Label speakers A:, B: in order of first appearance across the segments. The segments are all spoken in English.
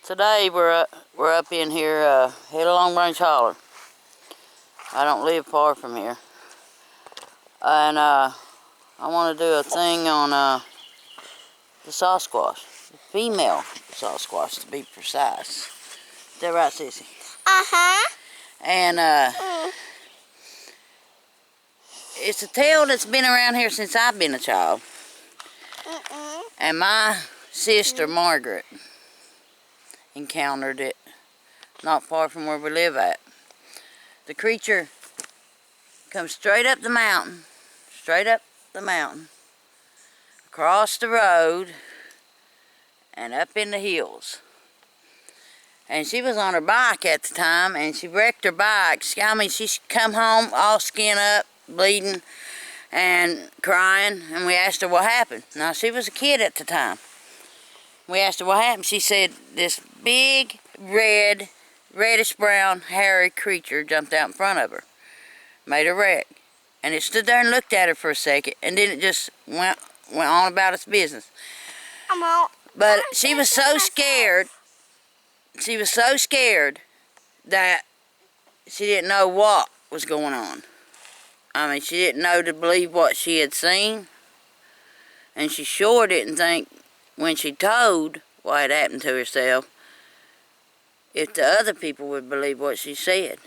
A: Today we're up in here, head along Branch Holler. I don't live far from here, and I want to do a thing on the Sasquatch, the female Sasquatch to be precise. Is that right, Sissy? And it's a tale that's been around here since I've been a child. And my sister Margaret encountered it not far from where we live at. The creature comes straight up the mountain, across the road, and up in the hills. And she was on her bike at the time, and she wrecked her bike. She come home all skin up, bleeding, and crying, and we asked her what happened. Now, she was a kid at the time. We asked her what happened. She said this big, reddish-brown, hairy creature jumped out in front of her, made a wreck. And it stood there and looked at her for a second, and then it just went on about its business. But she was so scared. She was so scared that she didn't know what was going on. I mean, she didn't know to believe what she had seen. And she sure didn't think, when she told what had happened to herself, if the other people would believe what she said.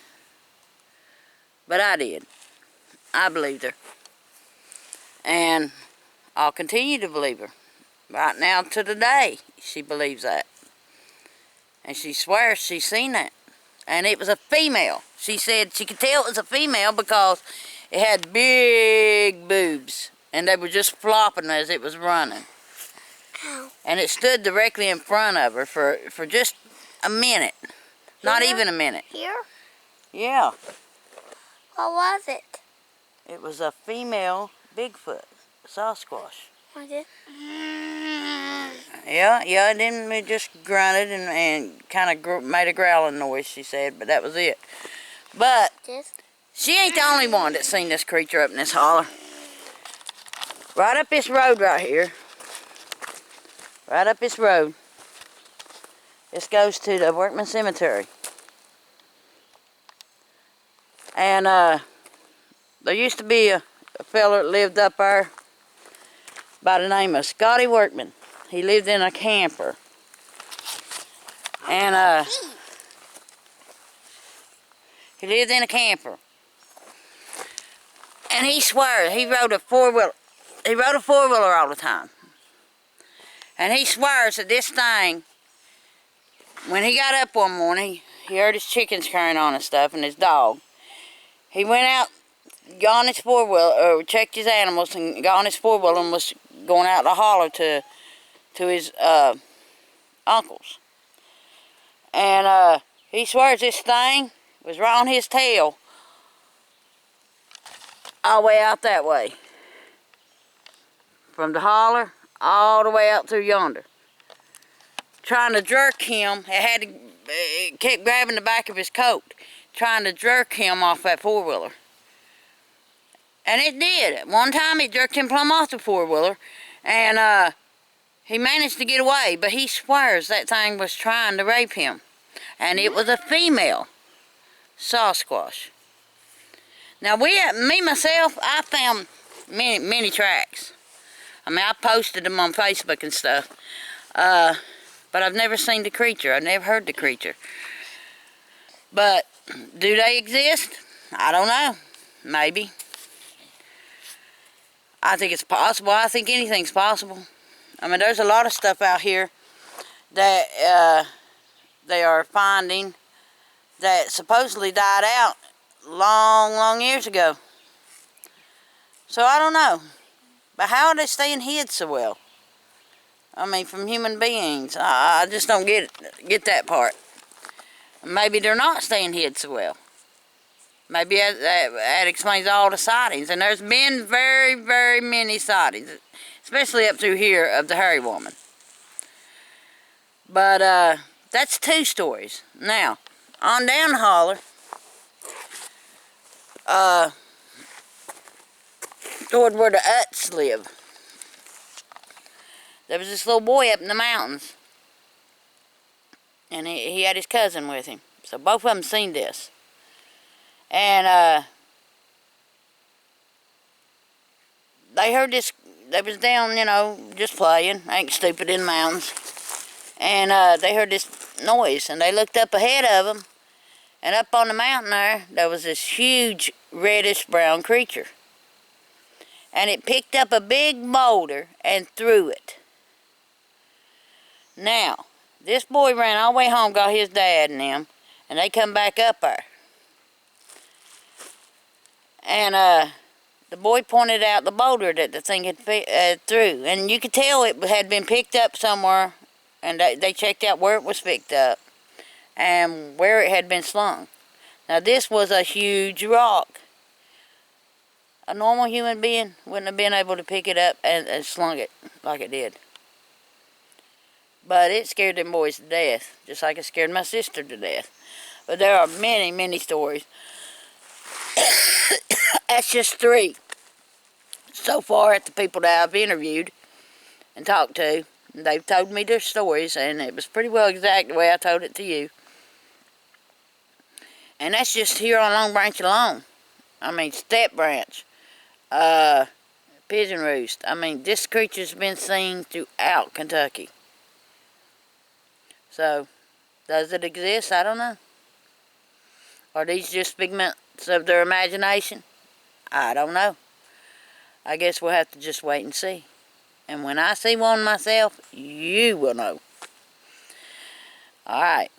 A: But I did. I believed her. And I'll continue to believe her. Right now to the day, she believes that. And she swears she's seen that. And it was a female. She said she could tell it was a female because it had big boobs. And they were just flopping as it was running. Ow. And it stood directly in front of her for just a minute. Not even a minute.
B: Here?
A: Yeah.
B: What was it?
A: It was a female Bigfoot, Sasquatch.
B: Was it?
A: Yeah, and then we just grunted and kind of made a growling noise, she said, but that was it. But she ain't the only one that's seen this creature up in this holler. Right up this road right here. Right up this road. This goes to the Workman Cemetery. And there used to be a fella that lived up there by the name of Scotty Workman. He lived in a camper. And he lived in a camper. And he swears he rode a four-wheeler. He rode a four-wheeler all the time. And he swears that this thing, when he got up one morning, he heard his chickens carrying on and stuff, and his dog. He went out, got on his four-wheeler, or checked his animals, and got on his four-wheeler and was going out to holler to his uncles. And he swears this thing was right on his tail all the way out that way. From the holler all the way out through yonder. Trying to jerk him, it kept grabbing the back of his coat, trying to jerk him off that four-wheeler. And it did. One time it jerked him plumb off the four-wheeler, and he managed to get away, but he swears that thing was trying to rape him. And it was a female Sasquatch. Now, myself, I found many tracks. I mean, I posted them on Facebook and stuff. But I've never seen the creature. I've never heard the creature. But do they exist? I don't know. Maybe. I think it's possible. I think anything's possible. I mean, there's a lot of stuff out here that they are finding that supposedly died out long years ago. So I don't know. But how are they staying hid so well? I mean, from human beings. I just don't get that part. Maybe they're not staying hid so well. Maybe that explains all the sightings. And there's been very, very many sightings, especially up through here, of the hairy woman. But that's two stories. Now, on down the holler, toward where the Utts live, there was this little boy up in the mountains. And he had his cousin with him. So both of them seen this. And they heard this. They was down, you know, just playing, ain't stupid in the mountains. And they heard this noise, and they looked up ahead of them. And up on the mountain there was this huge reddish-brown creature. And it picked up a big boulder and threw it. Now, this boy ran all the way home, got his dad and them, and they come back up there. And the boy pointed out the boulder that the thing had threw. And you could tell it had been picked up somewhere, and they checked out where it was picked up and where it had been slung. Now, this was a huge rock. A normal human being wouldn't have been able to pick it up and slung it like it did. But it scared them boys to death, just like it scared my sister to death. But there are many, many stories. That's just 3 so far at the people that I've interviewed and talked to. They've told me their stories, and it was pretty well exact the way I told it to you. And that's just here on Long Branch alone. I mean, Step Branch, Pigeon Roost. I mean, this creature's been seen throughout Kentucky. So, does it exist? I don't know. Are these just figments of their imagination? I don't know. I guess we'll have to just wait and see. And when I see one myself, you will know. Alright.